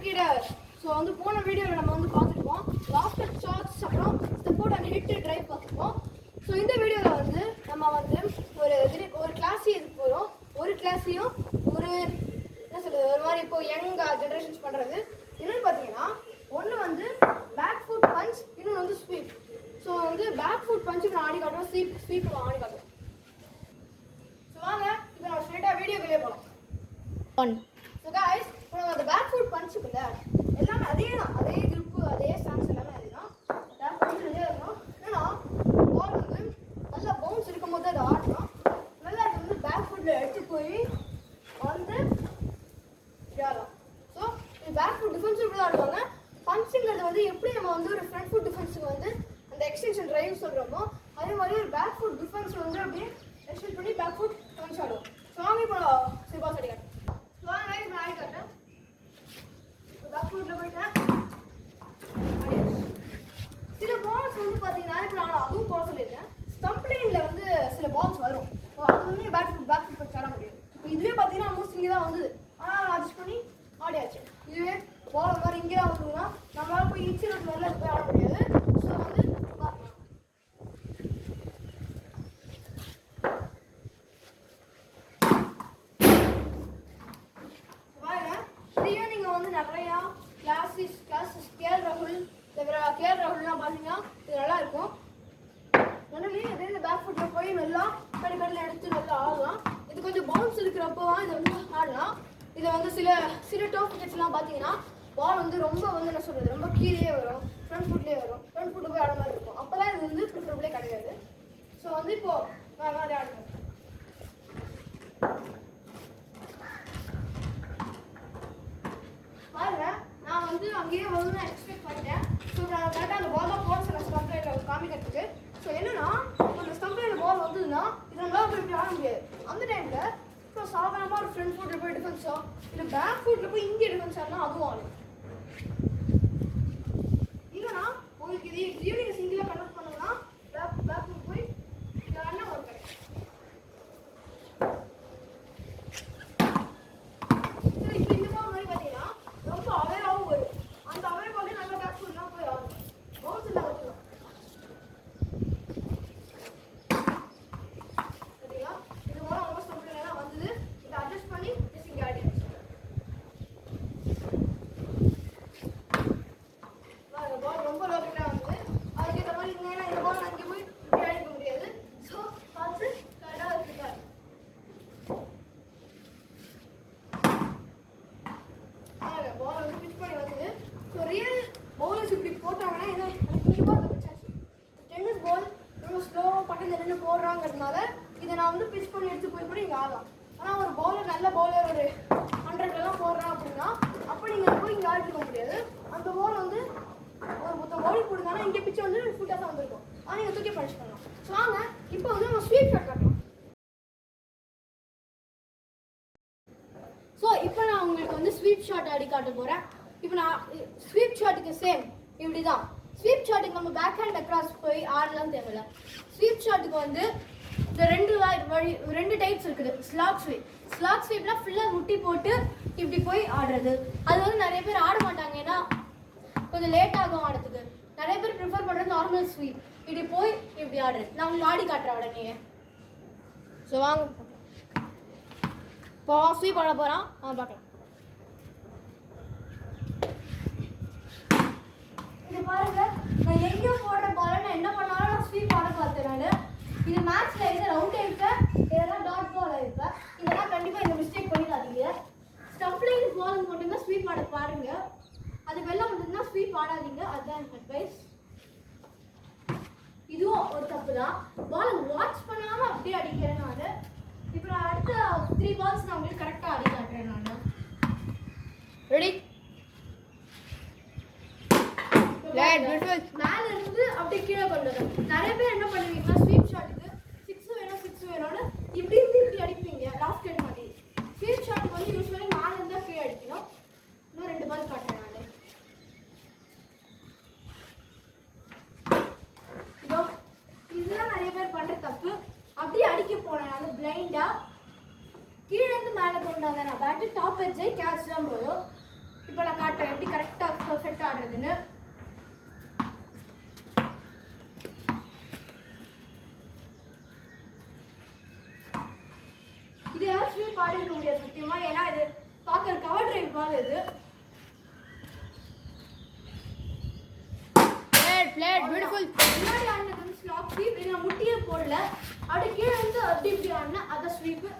Cricketer. So வந்து போன வீடியோவில் நம்ம வந்து பார்த்துருப்போம் லாஃப்டர் ஷாட்ஸ் அப்புறம் ஸ்டெப்போர்ட் அண்ட் ஹிட் ட்ரைவ் பார்த்துருப்போம். ஸோ இந்த வீடியோவில் வந்து நம்ம வந்து ஒரு கிளாஸையும் இது போகிறோம். ஒரு கிளாஸையும் ஒரு என்ன சொல்கிறது ஒரு மாதிரி இப்போ யங் ஜென்ரேஷன்ஸ் பண்ணுறது என்னென்னு பார்த்தீங்கன்னா ஒன்று வந்து பேக் ஃபுட் பஞ்ச், இன்னொன்று வந்து ஸ்வீப். ஸோ வந்து பேக் ஃபுட் பஞ்சுக்கு நான் ஆடி காட்டுறோம், ஸ்வீப் ஆடி காட்டுறோம். ஸோ வாங்க இப்போ நம்ம ஸ்ட்ரெயிட்டாக வீடியோக்குள்ளே போகலாம். ஒன் ஸோ கைஸ் இப்போ நம்ம அந்த பேக் ஃபுட் பஞ்சுக்குள்ள எல்லாமே அதே தான், அதே கிரிப்பு அதே ஸ்டான்ஸ் எல்லாமே அதே தான். பேக் பஞ்ச் இதே இருக்கணும். ஏன்னா பால் வந்து நல்லா பவுன்ஸ் இருக்கும் போது அதை ஆடணும். நல்லா அது வந்து பேக் ஃபுட்டில் எடுத்து போய் வந்து விளையாடலாம். ஸோ இது பேக் ஃபுட் டிஃபென்ஸும் இப்படி தான் ஆடுவாங்க. பஞ்சுங்கிறது வந்து எப்படி நம்ம வந்து ஒரு ஃப்ரண்ட் ஃபுட் டிஃபென்ஸுக்கு வந்து அந்த எக்ஸ்டென்ஷன் ட்ரைவ் சொல்கிறோமோ அதே மாதிரி ஒரு பேக் ஃபுட் டிஃபென்ஸ் வந்து அப்படியே எக்ஸ்டென்ட் பண்ணி பேக் ஃபுட் பஞ்ச் ஆடுவோம். ஸோ வாங்க இப்போ சிறுபாஸ் அடிக்கிறேன். வாங்க இப்போ ஆடி காட்டுறேன். பேக் ஃபுட்டில் போயிட்டேன். சில பால்ஸ் வந்து பார்த்தீங்கன்னா இப்போ நான் அதுவும் போக சொல்லியிருக்கேன். ஸ்டம்ப் லைனில் வந்து சில பால்ஸ் வரும். ஸோ அது வந்து பேக் ஃபுட் பஞ்ச் ஆட முடியும். இப்போ இதுவே பார்த்தீங்கன்னா மோஸ்ட் இங்கே தான் வந்தது. ஆனால் அட்ஜஸ்ட் பண்ணி ஆடியாச்சு. இதுவே பால் மாதிரி இங்கே தான் வந்ததுன்னா நம்மளால போய் இன்ச்சு ரோட் வரல போய் ஆட முடியாது. ஸோ வந்து நீங்கள் வந்து நிறையா கிளாஸஸ் கேஎல் ராகுல்லாம் பார்த்தீங்கன்னா இது நல்லா இருக்கும். அதனாலே அதே இந்த பேக் ஃபுட்டில் போய் நல்லா கடிக்கடியில் எடுத்து நல்லா ஆடலாம். இது கொஞ்சம் பவுன்ஸ் இருக்கிறப்போ இதை வந்து ஆடலாம். இதை வந்து சில டாப் விக்கெட்ஸ்லாம் பார்த்தீங்கன்னா பால் வந்து ரொம்ப வந்து என்ன சொல்கிறது ரொம்ப கீழே வரும், ஃப்ரண்ட் ஃபுட்லேயே வரும். ஃப்ரண்ட் ஃபுட்டு போய் ஆட மாதிரி இருக்கும். அப்போல்லாம் இது வந்து ப்ரிஃபரபிளே கிடையாது. ஸோ வந்து இப்போது அதை ஆடுங்க. பாருங்க நான் வந்து அங்கேயே வந்து நான் எக்ஸ்பெக்ட் பண்ணிட்டேன். ஸோ நான் கரெக்டாக அந்த பால் தான் போட சொன்னேன் ஸ்டம்ப் லைனில் காமிக்கிறதுக்கு. ஸோ என்னன்னா அந்த ஸ்டம்ப் லைனில் பால் வந்ததுன்னா இது நம்மளால போய் இப்படி ஆட முடியாது. அந்த டைமில் இப்போ சாதாரணமாக ஒரு ஃப்ரண்ட் ஃபுட்டில் போய் டிஃபென்ஸோ இல்லை பேக் ஃபுட்டில் போய் இங்கே டிஃபென்ஸ் ஆடலாம், அதுவும் ஆடும். இல்லைனா உங்களுக்கு இது நீங்கள் சிங்கிளாக கன்வெர்ட் பண்ணணும்னா பேக் ஃபுட் போய் இல்லைன்னா ஒரு கிடைக்கும். இப்போ இந்த பால் மாதிரி பார்த்தீங்கன்னா ரொம்ப அவேராகவும் வரும். அந்த அவே பாலே நல்லா பேக் ஃபுட்லாம் போய் ஆடும். பவுன்ஸ் இல்லை வச்சுக்கலாம். சரிங்களா? இது போல ரொம்ப ஸ்டம்ப்லாம் வந்தது. இதை அட்ஜஸ்ட் பண்ணி இங்கே ஆடி பால் ரொம்ப லோக்கெட்டாக வந்து அதுக்கேற்ற மாதிரி இருந்தேன்னா இந்த பால் அங்கே போய் இப்படி அடிக்க முடியாது. ஸோ பார்த்து கரெக்டாக இருக்காது. பால் வந்து பிச் பண்ணி வந்தது. ஸோ ரியல் பவுலர்ஸ் இப்படி போட்டாங்கன்னா ஏன்னா எனக்கு கொஞ்சமாக அதை பிடிச்சாச்சு. டென்னிஸ் பால் ரொம்ப ஸ்லோவாக பக்கத்தில் நின்று போடுறாங்கிறதுனால இதை நான் வந்து பிச் பண்ணி எடுத்து போய் கூட இங்கே ஆடலாம். ஆனால் ஒரு பவுலர் நல்ல பவுலர் ஒரு 100 போடுறான் அப்படின்னா அப்போ நீங்கள் போய் இங்கே ஆடிருக்க முடியாது. அந்த பால் வந்து ஒரு மொத்தம் ஓடி போடுங்கன்னா இங்கே பிச்சு வந்து ஃபுட்டாக தான் வந்திருக்கும். ஆனால் நீங்கள் தூக்கி பனிஷ் பண்ணலாம். ஸோ வாங்க இப்போ வந்து நம்ம ஸ்வீப் ஷாட் காட்டலாம். ஸோ இப்போ நான் உங்களுக்கு வந்து ஸ்வீப் ஷாட் ஆடி காட்ட போகிறேன். இப்போ நான் ஸ்வீப் ஷாட்டுக்கு சேம் இப்படி தான். ஸ்வீப் ஷாட்டுக்கு நம்ம பேக் ஹேண்ட் அக்ராஸ் போய் ஆடலாம் தேவையில்லை. ஸ்வீப் ஷாட்டுக்கு வந்து இந்த ரெண்டு டைப்ஸ் இருக்குது. ஸ்லாக் ஸ்வீப்னா ஃபுல்லாக முட்டி போட்டு இப்படி போய் ஆடுறது. அது வந்து நிறைய பேர் ஆட மாட்டாங்க, ஏன்னா கொஞ்சம் லேட் ஆகும் ஆடுறதுக்கு. நிறைய பேர் ப்ரிஃபர் பண்ணுறது நார்மல் ஸ்வீப், இப்படி போய் இப்படி ஆடுறது. நான் உங்களுக்கு ஆடி காட்டுறேன் உடனே. ஸோ வாங்க இப்போ ஸ்வீப் ஆட போகிறான், பார்க்கலாம். இது பாருங்க, நான் எங்கேயோ போடுற பால நான் என்ன பண்ணாலும் நான் ஸ்வீப் ஆட பார்த்தேன். நான் இது மேட்ச்ல எது ரவுண்ட் ஆயிருப்பேன், இதெல்லாம் டாட் பால் ஆயிருப்பேன். இதெல்லாம் கண்டிப்பாக இந்த மிஸ்டேக் பண்ணிடாதீங்க. ஸ்டம்ப் லைன் பால் மட்டும்தான் ஸ்வீப் ஆட பாருங்க. அது வெள்ளம் வந்ததுன்னா ஸ்வீப் ஆடாதீங்க, அதுதான் அட்வைஸ். இதுவும் ஒரு தப்பு தான். பால் வாட்ச் பண்ணாமல் அப்படியே அடிக்கிறேன் நான். இப்போ நான் அடுத்த 3 பால்ஸ் நான் உங்களுக்கு கரெக்டாக அடி காட்டுறேன். நான் ரெடி மேல இருந்து அப்படியே கீழே கொண்டு வரும். நிறைய பேர் என்ன பண்ணுவீங்கன்னா ஸ்வீப் ஷாட்டுக்கு 6 வேணும்னு இப்படி இருந்து இப்படி அடிப்பீங்க, லாஸ்ட் எடுக்க மாட்டேங்குது. ஸ்வீப் ஷாட்டுக்கு வந்து யூஸ்வலி மேல இருந்தால் கீழே அடிக்கணும். இன்னும் 2 பால் காட்டுறேன் நான். இதுதான் நிறைய பேர் பண்ற தப்பு. அப்படியே அடிக்க போனேன் நான் பிளைண்டா கீழே இருந்து மேலே கொண்டு வந்தேன். நான் பேட்டு டாப் எட்ஜ் கேட்ச் தான் போயும். இப்போ நான் காட்டுறேன் எப்படி கரெக்டாக பர்ஃபெக்டாக ஆடுறதுன்னு. இது யாராச்சுமே பாடிருக்க முடியாது சத்தியமா, ஏன்னா இது பார்க்குற கவர் டிரைவ் பால் இது. பியூட்டிஃபுல். முன்னாடி ஆடினது வந்து ஸ்லாப் ஸ்வீப், இது நான் முட்டியே போடல, அப்படி கீழே வந்து அப்படி இப்படி ஆடினேன், அதை ஸ்வீப்பு.